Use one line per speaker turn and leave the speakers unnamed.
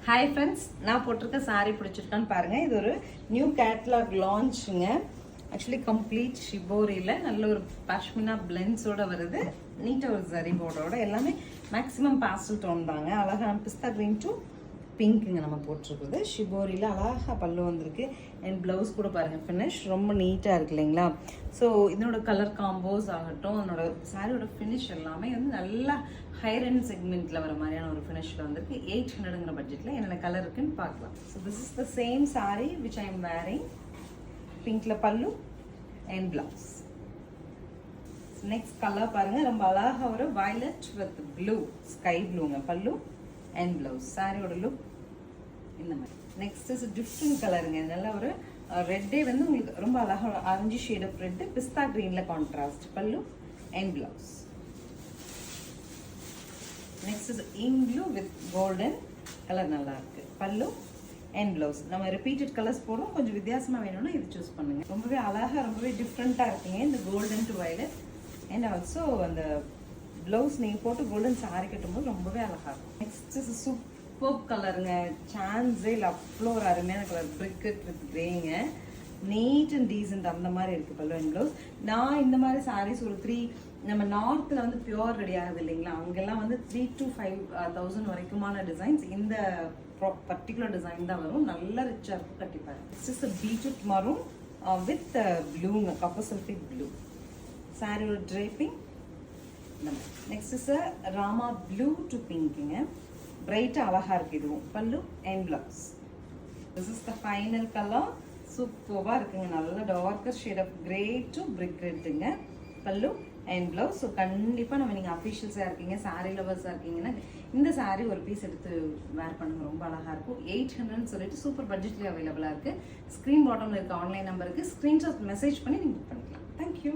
Hi friends, நான் போட்டிருக்க சாரீ பிடிச்சிருக்கான்னு பாருங்கள். இது ஒரு நியூ கேட்லாக் லான்ச்சுங்க. ஆக்சுவலி கம்ப்ளீட் ஷிபோரியில் நல்ல ஒரு பஷ்மினா பிளென்ஸோட வருது. நீட்டாக ஒரு ஜரி போர்டோட எல்லாமே மேக்ஸிமம் பாஸ்டல் டோன் தாங்க. அழகான பிஸ்தா க்ரீன் டு பிங்க்குங்க நம்ம போட்டிருக்குது. ஷிபோரியில் அழகாக பல்லு வந்திருக்கு. அண்ட் ப்ளவுஸ் கூட பாருங்கள், ஃபினிஷ் ரொம்ப நீட்டாக இருக்கு இல்லைங்களா? ஸோ இதனோட கலர் காம்போஸ் ஆகட்டும், அதனோட சாரியோட ஃபினிஷ் எல்லாமே வந்து நல்லா ஹையர் அண்ட் செக்மெண்ட்டில் வர மாதிரியான ஒரு ஃபினிஷில் வந்திருக்கு. 800ங்கிற பட்ஜெட்டில் என்னென்ன கலர் இருக்குன்னு பார்க்கலாம். So this is the same sari which I am wearing. பிங்க்கில் pallu and blouse. Next colour பாருங்கள், ரொம்ப அழகாக ஒரு வயலட் வித் ப்ளூ, ஸ்கை ப்ளூங்க பல்லு அண்ட் ப்ளவுஸ். சாரியோட லுக் இந்த மாதிரி. நெக்ஸ்ட் இஸ் டிஃப்ரெண்ட் கலருங்க. நல்ல ஒரு ரெட்டே வந்து உங்களுக்கு ரொம்ப அழகாக ஆரஞ்சு ஷேட் ஆஃப் ரெட்டு, பிஸ்தா க்ரீனில் கான்ட்ராஸ்ட் பல்லு and blouse. Next is ink blue with golden colour, நல்லா இருக்கு பல்லு அண்ட் ப்ளவுஸ். நம்ம ரிப்பீட்டட் கலர்ஸ் போடுறோம், கொஞ்சம் வித்தியாசமாக வேணும்னா இது சூஸ் பண்ணுங்க. ரொம்பவே அழகாக ரொம்பவே டிஃப்ரெண்ட்டாக இருக்குங்க இந்த golden to violet. And also அந்த ப்ளவுஸ் நீங்கள் போட்டு கோல்டன் சாரி கட்டும்போது ரொம்பவே அழகாக இருக்கும். நெக்ஸ்ட் இஸ் சூப்பர் கலருங்க, சான்ஸே இல்லை, அவ்வளோ ஒரு அருமையான கலர், பிரிக்கட் வித் கிரேங்க. நீட் அண்ட் டீசென்ட் அந்த மாதிரி இருக்குது பல்லு அண்ட் ப்ளவுஸ். நான் இந்த மாதிரி சாரீஸ் ஒரு 3 நம்ம நார்த்தில் வந்து பியோர் ரெடி ஆகுது இல்லைங்களா, அங்கெல்லாம் வந்து 3 to 5,000 வரைக்குமான டிசைன்ஸ் இந்த பர்டிகுலர் டிசைன் தான் வரும். நல்லா ரிச்சாக இருக்கும், கட்டிப்பாரு. It's is beetroot maroon with ப்ளூங்க, காப்பர் சல்ஃபேட் ப்ளூ. சாரியோட draping next is Rama blue to பிங்க்குங்க. பிரைட்டாக அழகாக இருக்குது இதுவும் pallu and blouse. This is the final colour. சூப்பராக இருக்குங்க, நல்ல darker shade of grey to brick ரெட்டுங்க பல்லு அண்ட் ப்ளவுஸ். ஸோ கண்டிப்பாக நீங்கள் அஃபிஷியல்ஸாக இருக்கீங்க, சாரீ லவர்ஸாக இருக்கீங்கன்னா இந்த சாரீ ஒரு பீஸ் எடுத்து வேர் பண்ணுங்க, ரொம்ப அழகாக இருக்கும். 800ன்னு சொல்லிட்டு சூப்பர் பட்ஜெட்லேயே அவைலபிளாக இருக்குது. ஸ்க்ரீன் பாட்டமில் இருக்க ஆன்லைன் நம்பருக்கு ஸ்க்ரீன்ஷாட் மெசேஜ் பண்ணி நீங்கள் புக் பண்ணிக்கலாம். தேங்க்யூ.